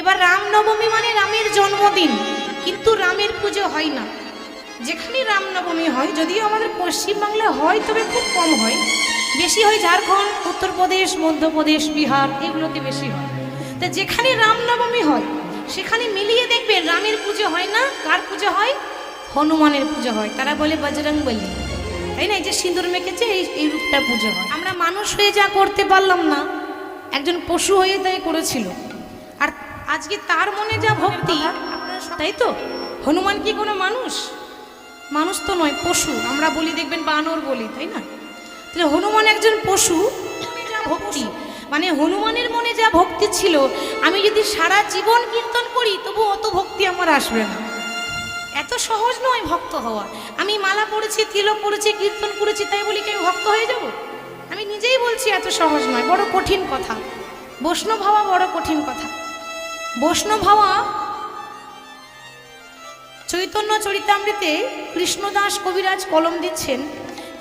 এবার রামনবমী মানে রামের জন্মদিন, কিন্তু রামের পুজো হয় না। যেখানে রামনবমী হয়, যদিও আমাদের পশ্চিমবাংলায় হয় তবে খুব কম হয়, বেশি হয় ঝাড়খণ্ড, উত্তরপ্রদেশ, মধ্যপ্রদেশ, বিহার, এগুলোতে বেশি হয়। তো যেখানে রামনবমী হয় সেখানে মিলিয়ে দেখবেন রামের পুজো হয় না, কার পুজো হয়? হনুমানের পুজো হয়। তারা বলে বজরংবলী, তাই না? এই যে সিঁদুর মেখেছে এই রূপটা পুজো হয়। আমরা মানুষ হয়ে যা করতে পারলাম না, একজন পশু হয়ে তাই করেছিল। আর আজকে তার মনে যা ভক্তি, তাই তো। হনুমান কি কোনো মানুষ? মানুষ তো নয়, পশু। আমরা বলি দেখবেন বানর বলি, তাই না? তাহলে হনুমান একজন পশু, যা ভক্তি, মানে হনুমানের মনে যা ভক্তি ছিল, আমি যদি সারা জীবন কীর্তন করি তবু অত ভক্তি আমার আসবে না। এত সহজ নয় ভক্ত হওয়া। আমি মালা পড়েছি, তিলক পড়েছি, কীর্তন করেছি, তাই বলি কি আমি ভক্ত হয়ে যাব? আমি নিজেই বলছি এত সহজ নয়, বড় কঠিন কথা। বৈষ্ণব হওয়া বড় কঠিন কথা। বৈষ্ণব হওয়া, চৈতন্য চরিতামৃতে কৃষ্ণদাস কবিরাজ কলম দিচ্ছেন,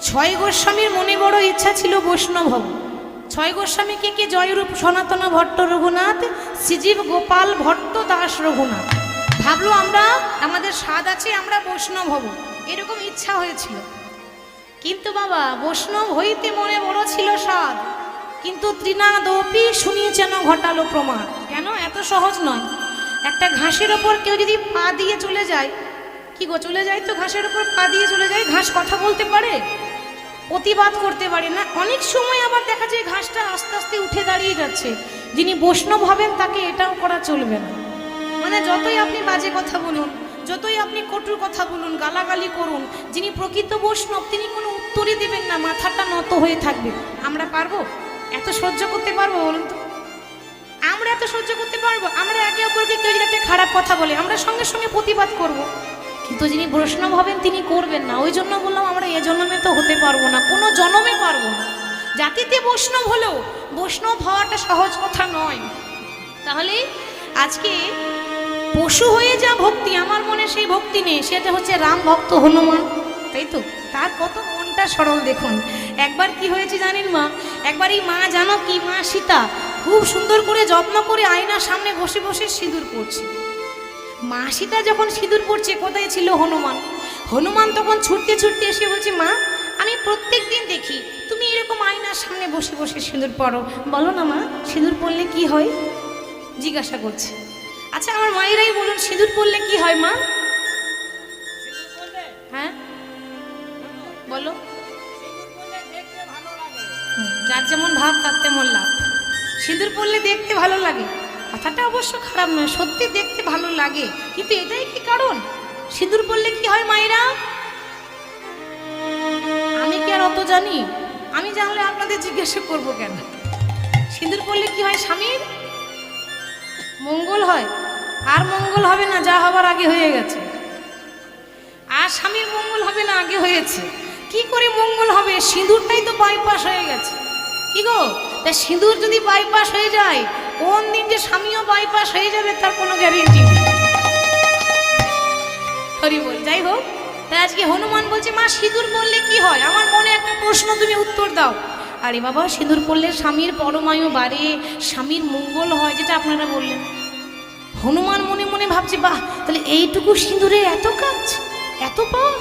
৬ গোস্বামীর মনে বড় ইচ্ছা ছিল বৈষ্ণব হব। ৬ গোস্বামীকে কে? জয়রূপ সনাতন ভট্ট রঘুনাথ, শ্রীজীব গোপাল ভট্ট দাস রঘুনাথ। ভাবলো আমরা, আমাদের স্বাদ আছে, আমরা বৈষ্ণব হব, এরকম ইচ্ছা হয়েছিল। কিন্তু বাবা, বৈষ্ণব হইতে মনে বড় ছিল স্বাদ, কিন্তু তৃণাদপি শুনি যেন ঘটালো প্রমাণ। কেন? এত সহজ নয়। একটা ঘাসের ওপর কেউ যদি পা দিয়ে চলে যায়, কি গো, চলে যায় তো, ঘাসের ওপর পা দিয়ে চলে যায়, ঘাস কথা বলতে পারে? প্রতিবাদ করতে পারে না। অনেক সময় আবার দেখা যায় ঘাসটা আস্তে আস্তে উঠে দাঁড়িয়ে যাচ্ছে। যিনি বৈষ্ণব হবেন তাকে এটাও করা চলবে না। মানে যতই আপনি বাজে কথা বলুন, যতই আপনি কটুর কথা বলুন, গালাগালি করুন, যিনি প্রকৃত বৈষ্ণব তিনি কোনো উত্তরই দেবেন না, মাথাটা নত হয়ে থাকবে। আমরা পারবো? এত সহ্য করতে পারবো বলুন তো? আমরা এত সহ্য করতে পারবো? আমরা একে অপরকে কেউ যদি একটা খারাপ কথা বলে আমরা সঙ্গে সঙ্গে প্রতিবাদ করব, কিন্তু যিনি বৈষ্ণব হবেন তিনি করবেন না। ওই জন্য বললাম আমরা এ জন্মে তো হতে পারবো না, কোনো জন্মে পারবো না। জাতিতে বৈষ্ণব হলেও বৈষ্ণব হওয়াটা সহজ কথা নয়। তাহলে আজকে পশু হয়ে যা ভক্তি, আমার মনে সেই ভক্তি নেই, সেটা হচ্ছে রাম ভক্ত হনুমান, তাই তো। তার কত মনটা সরল দেখুন। একবার কি হয়েছে জানেন মা? একবার এই মা জানো কি, মা সীতা খুব সুন্দর করে যত্ন করে আয়নার সামনে বসে বসে সিঁদুর পড়ছে। মা সীতা যখন সিঁদুর পড়ছে, কোথায় ছিল হনুমান? হনুমান তখন ছুটতে ছুটতে এসে বলছে, মা আমি প্রত্যেক দিন দেখি তুমি এরকম আয়নার সামনে বসে বসে সিঁদুর পড়ো, বলো না মা সিঁদুর পড়লে কি হয়? জিজ্ঞাসা করছে। আচ্ছা আমার মায়েরাই বলুন, সিঁদুর পড়লে কি হয় মা? হ্যাঁ বলো। যার যেমন ভাব তার তেমন লাভ। সিঁদুর পড়লে দেখতে ভালো লাগে, কথাটা অবশ্য খারাপ নয়, সত্যি দেখতে ভালো লাগে, কিন্তু এটাই কি কারণ? সিঁদুর পড়লে কি হয় মায়েরা? আমি কি আর অত জানি? আমি জানলে আপনাদের জিজ্ঞাসা করব কেন? সিঁদুর পড়লে কি হয়? স্বামীর মঙ্গল হয়। আর মঙ্গল হবে না, যা হবার আগে হয়ে গেছে। আর স্বামীর মঙ্গল হবে না, আগে হয়েছে। কি করে মঙ্গল হবে? সিঁদুরটাই তো বাইপাস হয়ে গেছে। কি গো, তা সিঁদুর যদি বাইপাস হয়ে যায়, কোন দিন যে স্বামীও বাইপাস হয়ে যাবে তার কোনো গ্যারেন্টি নেই। হরি বল। যাই হোক, তাই আজকে হনুমান বলছে, মা সিঁদুর পড়লে কি হয়? আমার মনে একটা প্রশ্ন, তুমি উত্তর দাও। আরে বাবা, সিঁদুর পড়লে স্বামীর পরমায়ু বাড়ে, স্বামীর মঙ্গল হয়, যেটা আপনারা বললেন। হনুমান মনে মনে ভাবছে, বাহ, তাহলে এইটুকু সিঁদুরে এত কাজ, এত পাওয়া।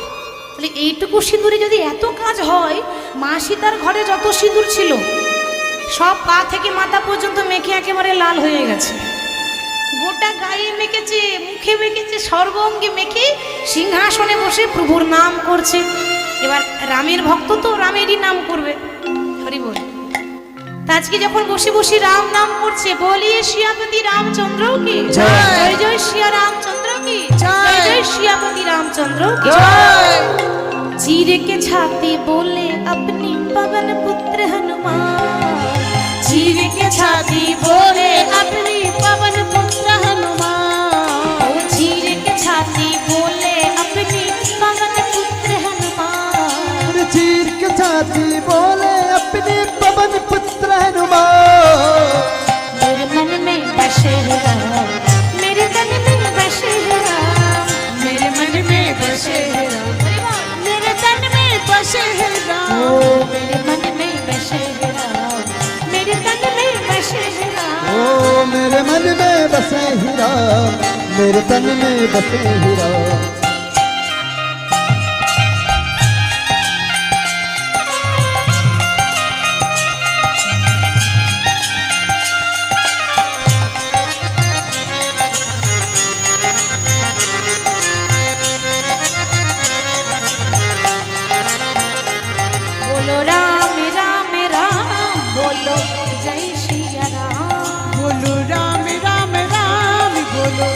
তাহলে এইটুকু সিঁদুরে যদি এত কাজ হয়, মা সীতার ঘরে যত সিঁদুর ছিল সব পা থেকে মাথা পর্যন্ত মেখে একেবারে লাল হয়ে গেছে। গোটা গায়ে মেখেছে, মুখে মেখেছে, সর্বঙ্গে মেখে সিংহাসনে বসে প্রভুর নাম করছে। এবার রামের ভক্ত তো রামেরই নাম করবে। হরি বল। আজকে যখন বসে বসে রাম নাম করছে, বলিয়ে শিয়াপতি রামচন্দ্র কি জয়, জয় শিয়া রামচন্দ্র কি জয়, জয় শিয়াপতি রামচন্দ্র কি জয়। चीर के छाती बोले अपनी पवन पुत्र हनुमान, चीर के छाती बोले अपनी पवन पुत्र हनुमान, चीर के छाती बोले अपनी पवन पुत्र हनुमान, चीर के छाती बोले अपने पवन पुत्र हनुमान। मेरे मन में बसे राम, मेरे तन में बसे राम, मेरे मन में बसे राम, मेरे तन में बसे राम, मेरे मन में बसे राम, मेरे तन में बसे राम। ओ मेरे मन में बसे ही राम, मेरे तन में बसे ही राम। बोलो राम राम राम, बोलो जय सिया राम। बोलो राम राम राम, बोलो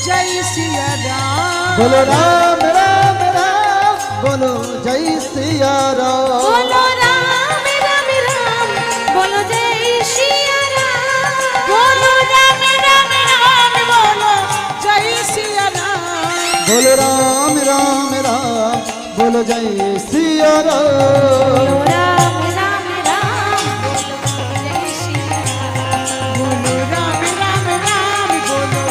जय सिया राम। बोलो राम राम राम, बोलो जय सिया राम। बोलो राम राम राम, बोलो जय सिया राम। बोलो राम राम राम, बोलो जय सिया राम। बोलो राम राम राम, बोलो जय सिया राम। बोलो राम राम राम, बोलो जय सिया राम। बोलो राम राम राम, बोलो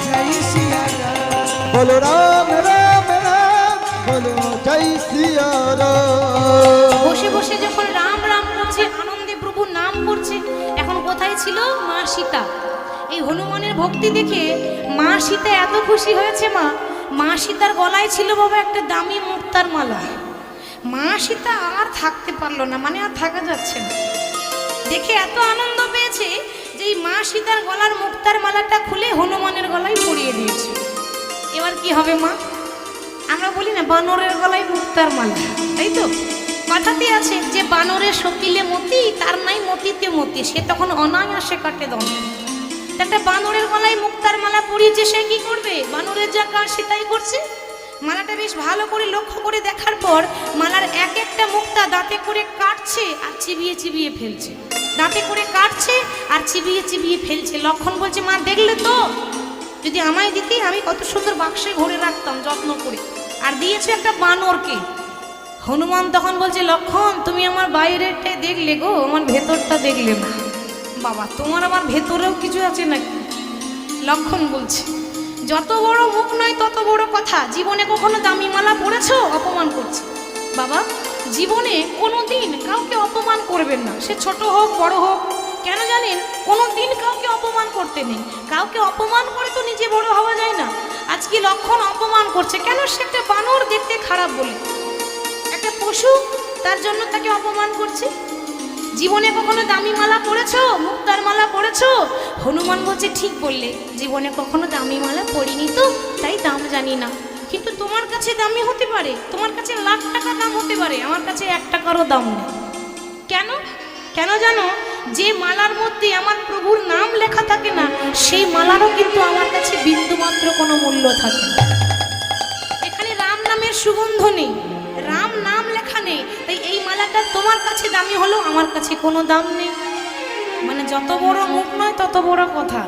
जय सिया राम। बोलो राम राम राम, बोलो जय सिया राम। বসে বসে যখন রাম রাম করছে, আনন্দে প্রভুর নাম করছে, এখন কোথায় ছিল মা সীতা? এই হনুমানের ভক্তি দেখে মা সীতা এত খুশি হয়েছে। মা সীতার গলায় ছিল বাবা একটা দামি মুক্তার মালা। মা সীতা আর থাকতে পারলো না, মানে আর থাকা যাচ্ছে না। দেখে এত আনন্দ পেয়েছে যে এই মা সীতার গলার মুক্তার মালাটা খুলে হনুমানের গলায় পরিয়ে দিয়েছে। এবার কি হবে মা? আমরা বলি না বানরের গলায় মুক্তার মালা, তাই তো? কথাতে আছে যে বানরের শকিলে মতি, তার নাই মতিতে মতি, সে তখন অনায়াসে কাটে দম। একটা বানরের গলায় মুক্তার মালা পরিয়েছে, সে কি করবে? বানরের যা কাজ সে তাই করছে। মালাটা বেশ ভালো করে লক্ষ্য করে দেখার পর মালার এক একটা মুক্তা দাঁতে করে কাটছে আর চিবিয়ে চিবিয়ে ফেলছে। দাঁতে করে কাটছে আর চিবিয়ে চিবিয়ে ফেলছে। লক্ষণ বলছে, মা দেখলে তো, যদি আমায় দিতে আমি কত সুন্দর বাক্সে ভরে রাখতাম যত্ন করে, আর দিয়েছে একটা বানরকে। হনুমান তখন বলছে, লক্ষণ তুমি আমার বাইরেরটাই দেখলে গো, আমার ভেতরটা দেখলে না। বাবা, তোমার আমার ভেতরেও কিছু আছে নাকি? লক্ষণ বলছে, যত বড় মুখ নয় তত বড় কথা। জীবনে কখনো দামি মালা পরেছো? অপমান করছে। বাবা, জীবনে কোনো দিন কাউকে অপমান করবেন না, সে ছোট হোক বড় হোক। কেন জানেন? কোনো দিন কাউকে অপমান করতে নেই। কাউকে অপমান করে তো নিজে বড় হওয়া যায় না। আজকে লক্ষণ অপমান করছে কেন? সে একটা বানর, দেখতে খারাপ বলে, একটা পশু, তার জন্য তাকে অপমান করছে। জীবনে কখনো দামি মালা পরেছো? মুক্তার মালা পরেছো? হনুমান বলছে, ঠিক বললে, জীবনে কখনো দামি মালা পরিনি তো, তাই দাম জানি না। কিন্তু তোমার কাছে দামি হতে পারে, তোমার কাছে লাখ টাকা দাম হতে পারে, আমার কাছে 1 টাকারও দাম নেই। কেন? কেন জানো? যে মালার মধ্যে আমার প্রভুর নাম লেখা থাকে না, সেই মালারও কিন্তু আমার কাছে বিন্দুমাত্র কোনো মূল্য থাকে না। এখানে রাম নামের সুগন্ধ নেই, রাম নাম লেখা নেই, তাই এই মালাটা তোমার কাছে দামি হলো, আমার কাছে কোনো দাম নেই। মানে যত বড় মুখ নয় তত বড় কথা।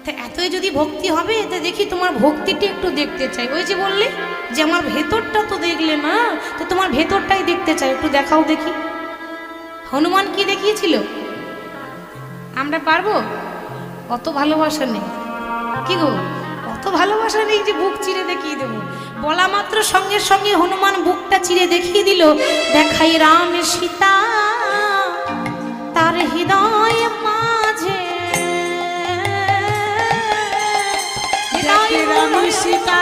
তা এতই যদি ভক্তি হবে, এতে দেখি তোমার ভক্তিটি একটু দেখতে চাই। ওই যে বললে যে আমার ভেতরটা তো দেখলে না, তো তোমার ভেতরটাই দেখতে চাই, একটু দেখাও দেখি। হনুমান কি দেখিয়েছিল? আমরা পারবো? অত ভালোবাসা নেই কি গো, অত ভালোবাসা নেই যে বুক চিরে দেখিয়ে দেবো। বলা মাত্র সঙ্গে সঙ্গে হনুমান বুকটা চিরে দেখিয়ে দিল। দেখাই রাম সীতা তার হৃদয় মাঝে, রাম সীতা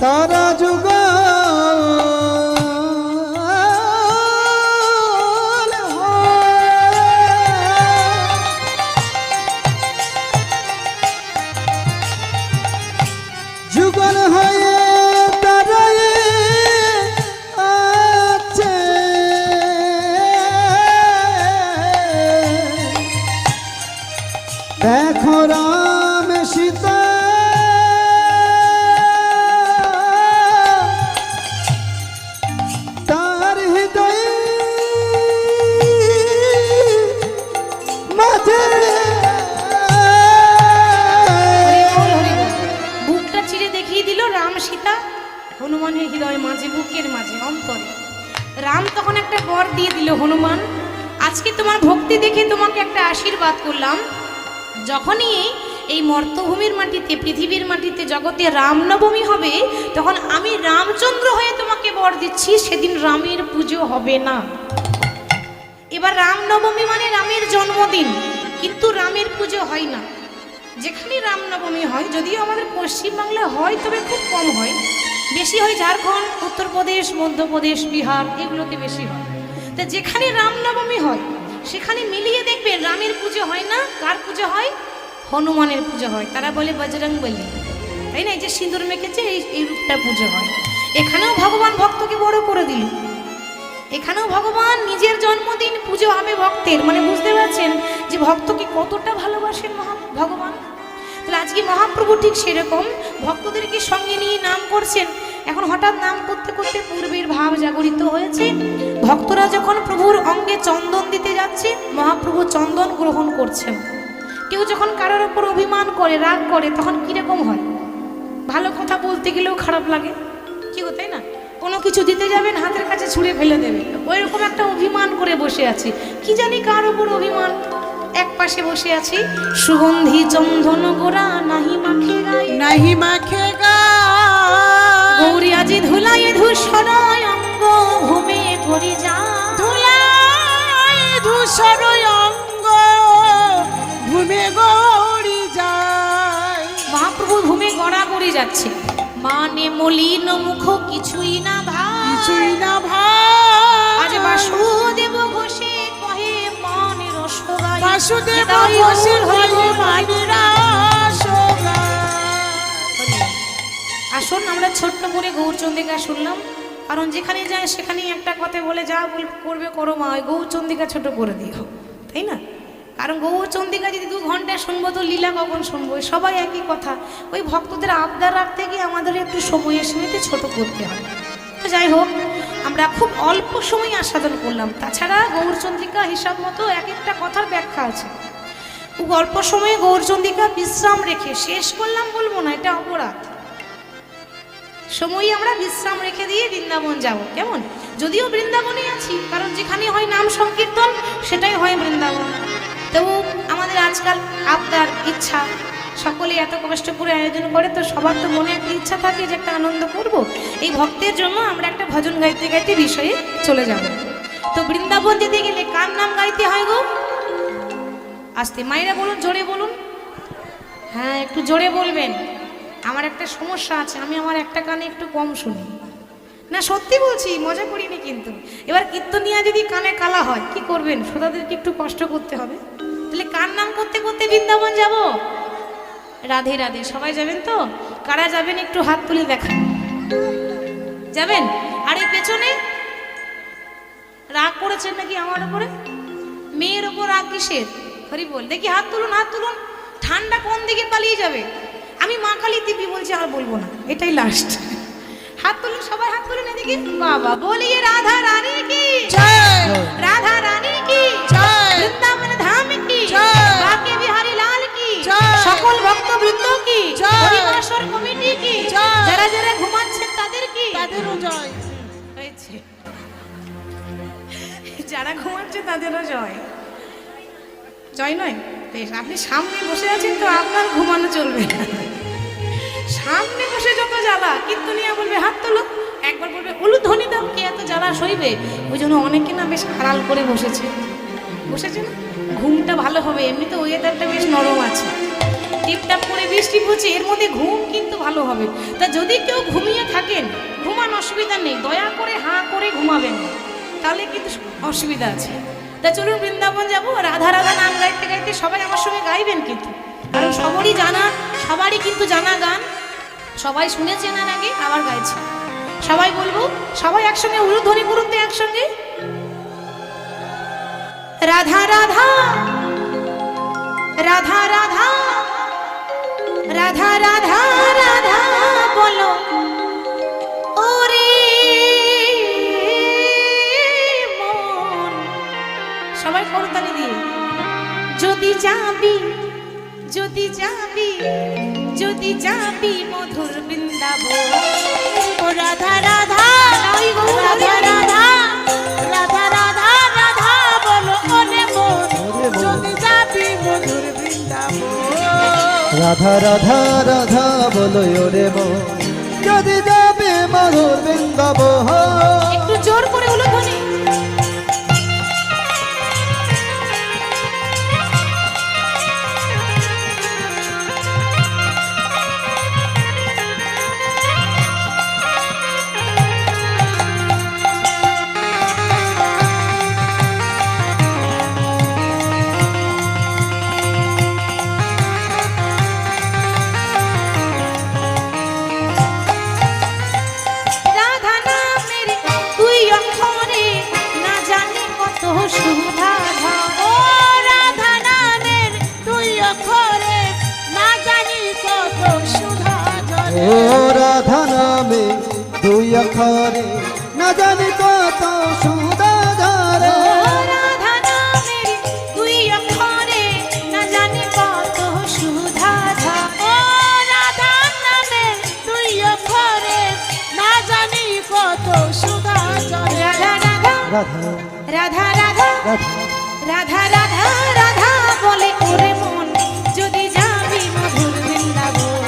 तारा जुगल हो দেখিয়ে দিল রাম সীতা হনুমানের হৃদয় মাঝে, বুকের মাঝে, অন্তরে। রাম তখন একটা বর দিয়ে দিল, হনুমান আজকে তোমার ভক্তি দেখে তোমাকে একটা আশীর্বাদ করলাম, যখনই এই মর্তভূমির মাটিতে, পৃথিবীর মাটিতে, জগতে রামনবমী হবে, তখন আমি রামচন্দ্র হয়ে তোমাকে বর দিচ্ছি, সেদিন রামের পুজো হবে না। এবার রামনবমী মানে রামের জন্মদিন, কিন্তু রামের পুজো হয় না। যেখানে রামনবমী হয়, যদিও আমাদের পশ্চিমবাংলায় হয়, তবে খুব কম হয়, বেশি হয় ঝাড়খণ্ড, উত্তরপ্রদেশ, মধ্যপ্রদেশ, বিহার, এগুলোতে বেশি হয়। তা যেখানে রামনবমী হয় সেখানে মিলিয়ে দেখবেন রামের পুজো হয় না, কার পুজো হয়? হনুমানের পুজো হয়। তারা বলে বজরংবলী, তাই না? এই যে সিঁদুর মেখেছে, এই রূপটা পুজো হয়। এখানেও ভগবান ভক্তকে বড় করে দিল, এখানেও ভগবান নিজের জন্মদিন পুজো হবে ভক্তের, মানে বুঝতে পারছেন যে ভক্তকে কতটা ভালোবাসেন ভগবান। তাহলে আজকে মহাপ্রভু ঠিক সেরকম ভক্তদেরকে সঙ্গে নিয়ে নাম করছেন। এখন হঠাৎ নাম করতে করতে পূর্বের ভাব জাগরিত হয়েছে। ভক্তরা যখন প্রভুর অঙ্গে চন্দন দিতে যাচ্ছে, মহাপ্রভু চন্দন গ্রহণ করছেন। কেউ যখন কারোর ওপর অভিমান করে, রাগ করে, তখন কিরকম হয়? ভালো কথা বলতে গেলেও খারাপ লাগে, কি গো, তাই না? কোনো কিছু দিতে যাবেন, হাতের কাছে ছুঁড়ে ফেলে দেবে, ওই রকম একটা অভিমান করে বসে আছি। কি জানি কার ওপর অভিমান। এক পাশে বসে আছি, সুগন্ধি চন্দন গোরা নাহি মাখে গায়ে, নাহি মাখে গৌরী আজি ধুলায় ধূসরায় অঙ্গ ঘুমে পড়ি যা, ধুলায় ধূসর অঙ্গ ঘুমে গড়ি যায়। মহাপ্রভু ঘুমে গড়াগড়ি যাচ্ছে, মানে মলিন মুখ কিছুই না ভাই, কিছুই না ভাই। আজ বাসুদেব ঘোষে কহে মনে রস গায়, বাসুদেব ঘোষে কহে মনে রস গায়। আসুন আমরা ছোট্ট করে গৌরচন্দ্রিকা শুনলাম, কারণ যেখানে যায় সেখানেই একটা কথা বলে, যা করবে করো মা, ওই গৌরচন্দ্রিকা ছোট করে দিও, তাই না? কারণ গৌরচন্দ্রিকা যদি 2 ঘন্টা শুনবো তো লীলা কখন শুনবো? সবাই একই কথা। ওই ভক্তদের আবদার রাখতে গিয়ে আমাদের একটু সময়ের সীমিতে ছোট করতে হয়। তো যাই হোক, আমরা খুব অল্প সময় আস্বাদন করলাম। তাছাড়া গৌরচন্দ্রিকা হিসাব মতো এক একটা কথার ব্যাখ্যা আছে। খুব অল্প সময়ে গৌরচন্দ্রিকা বিশ্রাম রেখে শেষ করলাম বলবো না, এটা অপরাধ। সময়ই আমরা বিশ্রাম রেখে দিয়ে বৃন্দাবন যাব, কেমন? যদিও বৃন্দাবনে আছি, কারণ যেখানে হয় নাম সংকীর্তন সেটাই হয় বৃন্দাবন। তবু আমাদের আজকাল আবদার, ইচ্ছা, সকলে এত কষ্ট করে আয়োজন করে, তো সবার তো মনে একটা ইচ্ছা থাকে যে একটা আনন্দ করব। এই ভক্তের জন্য আমরা একটা ভজন গাইতে গাইতে বিষয়ে চলে যাব। তো বৃন্দাবন যেতে গেলে কার নাম গাইতে হয় গো? আস্তে মায়েরা বলুন, জোরে বলুন। হ্যাঁ, একটু জোরে বলবেন। আমার একটা সমস্যা আছে, আমি আমার একটা কানে একটু কম শুনি। না, সত্যি বলছি, মজা করিনি কিন্তু। এবার কীর্তনিয়া যদি কানে কালা হয় কি করবেন? শ্রোতাদেরকে একটু কষ্ট করতে হবে। তাহলে কার নাম করতে করতে বৃন্দাবন যাব? রাধে রাধে। সবাই যাবেন তো? কারা যাবেন একটু হাত তুলে দেখান। যাবেন? আর এই পেছনে রাগ করেছেন নাকি আমার উপরে? মেয়ের ওপর রাগ কিসের? হরি বল, দেখি হাত তুলুন, হাত তুলুন। ঠান্ডা কোন দিকে পালিয়ে যাবে? আমি মা কালী দিব্যি বলছি, আর বলবো না, এটাই লাস্ট। হাত তুলুন, সবাই হাত তুলুন এদিকে। বাবা বলিয়ে রাধা রানী কি জয়, রাধা রানী কি জয়, বৃন্দাবন ধাম কি জয়, বাকে বিহারী লাল কি জয়, সকল ভক্ত বৃন্দ কি জয়, হরিবাসর কমিটি কি জয়, যারা যারা ঘুমাচ্ছেন তাদের কি? তাদেরও জয়। হয়েছে, যারা ঘুমাচ্ছে তাদেরও জয়। জয় নয়? বেশ, আপনি সামনে বসে আছেন তো আপনার ঘুমানো চলবে না। সামনে বসে যত জ্বালা, কীর্তনিয়া বলবে হাত তোলো, একবার বলবে উলুধ্বনি দাও, কে এত জ্বালা সইবে? ওই জন্য অনেকে না বেশ আড়াল করে বসেছে, বসেছে না? ঘুমটা ভালো হবে, এমনিতে ওয়েদারটা বেশ নরম আছে, টিপটাপ করে বৃষ্টি পড়ছে, এর মধ্যে ঘুম কিন্তু ভালো হবে। তা যদি কেউ ঘুমিয়ে থাকেন, ঘুমান, অসুবিধা নেই, দয়া করে হাঁ করে ঘুমাবেন না, তাহলে কিন্তু অসুবিধা আছে। তা চলুন বৃন্দাবন যাবো, রাধা রাধা নাম গাইতে গাইতে সবাই আমার সঙ্গে গাইবেন কিন্তু, কারণ সবারই কিন্তু জানা গান, সবাই শুনেছেন আর আগে, আবার গাইছে। সবাই বলবো, সবাই একসঙ্গে উলুধ্বনি করুন তো একসঙ্গে। রাধা রাধা রাধা রাধা রাধা রাধা রাধা বলো ওরে মন। সবাই করতালি দিয়ে। যদি যাবি যদি যাবি যদি যদি যাবি মধুর বৃন্দাবন। ও রাধা রাধা নাই গো, রাধা হরি হরি। রাধা রাধা রাধা রাধা বলো ওরে মন যদি যাবি মধুর বৃন্দাবন। রাধা রাধা রাধা বলো ওরে মন যদি যাবে মধুর বৃন্দাবন। একটু জোর করে হলো ধ্বনি। রাধা নামের দুই অক্ষরে না জানি কত সুধা ও রাধা নামের দুই অক্ষরে না জানি কত সুধা ঝরে। ও রাধা নামে দুই অক্ষরে না জানি কত সুধা ঝরে। রাধা নামের দুই অক্ষরে না জানি কত সুধা ও রাধা নামের দুই অক্ষরে না জানি কত সুধা ঝরে। রাধা রাধা রাধা রাধা রাধা রাধা রাধা রাধা রাধা বলে ওরে মন যদি যাবি মধুর বৃন্দাবন।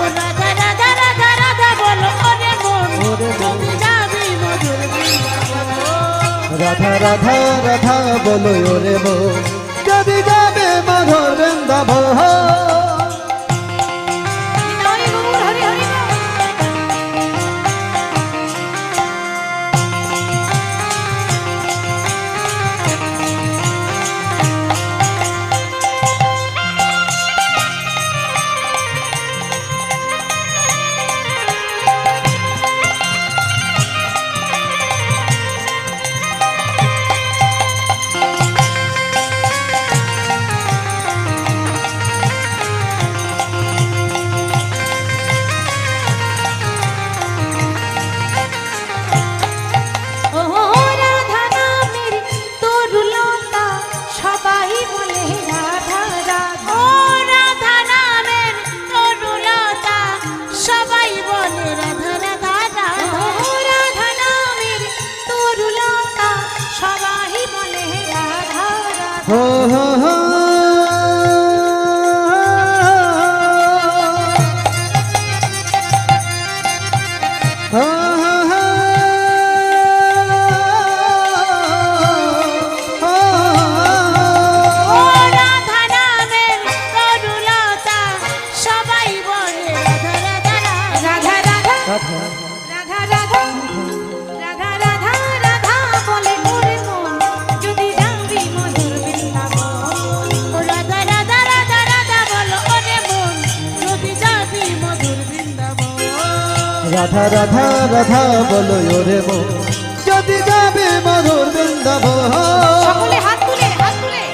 ও রাধা রাধা রাধা রাধা বলো ওরে মন ওরে মন। যদি যাবি মধুর বৃন্দাবন। রাধা রাধা রাধা বলো ওরে মন যদি যাবে মধুর বৃন্দাবন। হরি গৌর, হরি হরি গৌর। ও রাধা নামের তরুলতা সবাই বলে রাধা রাধা। ও রাধা নামের তরুলতা সবাই বলে রাধা রাধা ও রাধা। রাধা নামের তরুলতা সবাই বলে রাধা রাধা। হো হো হো হো হো হো ও রাধা নামের তরুলতা সবাই বলে রাধা রাধা রাধা। রাধা রাধা রাধা রাধা রাধা রাধা রাধা রাধা বলে ওরে মন যদি যাবি মধুর বৃন্দাবন। ও রাধা রাধা রাধা রাধা বলো ওরে মন যদি যাবি মধুর বৃন্দাবন। রাধা রাধা রাধা বলো ওরে মন যদি যাবে মধুর বৃন্দাবন। সকলে হাত তুলে হাত তুলে।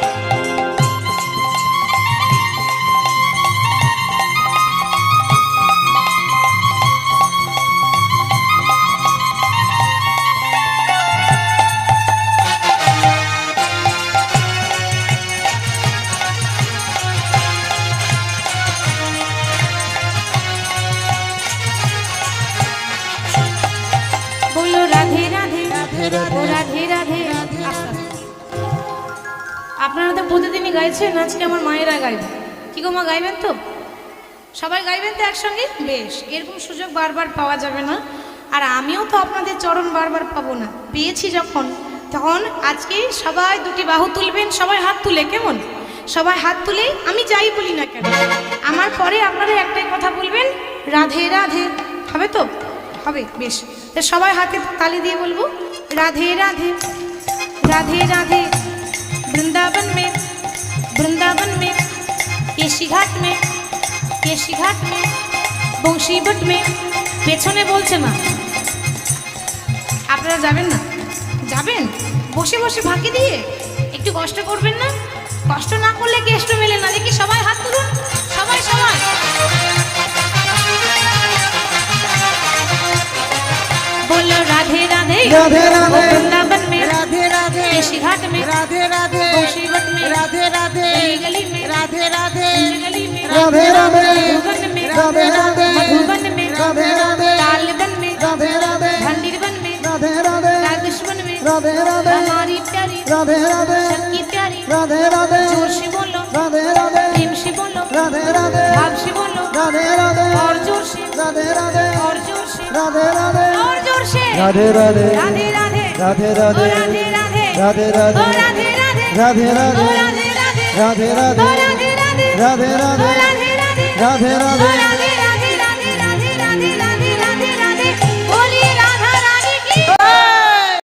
বলো রাধে রাধে রাধে রাধে ও রাধে রাধে। আস্তে আস্তে। আপনারা তো প্রতিদিনই গাইছেন, আজকে আমার মায়েরা গাইবে। কি গো মা, গাইবেন তো? সবাই গাইবেন তো একসঙ্গে? বেশ, এরকম সুযোগ বারবার পাওয়া যাবে না। আর আমিও তো আপনাদের চরণ বারবার পাবো না, পেয়েছি যখন তখন আজকে সবাই দুটি বাহু তুলবেন, সবাই হাত তুলে, কেমন? সবাই হাত তুলে, আমি যাই বলি না কেন আমার পরে আপনারা একটাই কথা বলবেন, রাধে রাধে। হবে তো? হবে, বেশ। তো সবাই হাতে তালি দিয়ে বলবো রাধে রাধে রাধে রাধে। वृंदावन में केशी घाट में বংশীবট में। পেছনে বলছে না, আপনারা যাবেন না? যাবেন বসে বসে ফাঁকি দিয়ে? একটু কষ্ট করবেন না? কষ্ট না করলে কেষ্ট মেলে না। দেখি সবাই হাত তুলুন, সবাই সবাই। बोलो राधे राधे राधे राधे। वृंदावन में राधे राधे केशी घाट में राधे राधे बंशीवट में राधे राधे गली गली में राधे राधे गली में राधे राधे मधुबन में राधे राधे मधुबन में राधे राधे तालबन में राधे राधे भंडीरबन में राधे राधे रागेश्वन में राधे राधे हमारी प्यारी राधे राधे सबकी प्यारी राधे राधे जोर से बोलो राधे राधे प्रेम से बोलो राधे राधे भाव से बोलो राधे राधे और जोर से राधे राधे और जोर से राधे राधे और जोर से राधे राधे राधे राधे राधे ओ राधे राधे राधे राधे ओ राधे राधे राधे राधे ओ राधे राधे राधे राधे ओ राधे राधे राधे राधे ओ राधे राधे राधे राधे ओ राधे राधे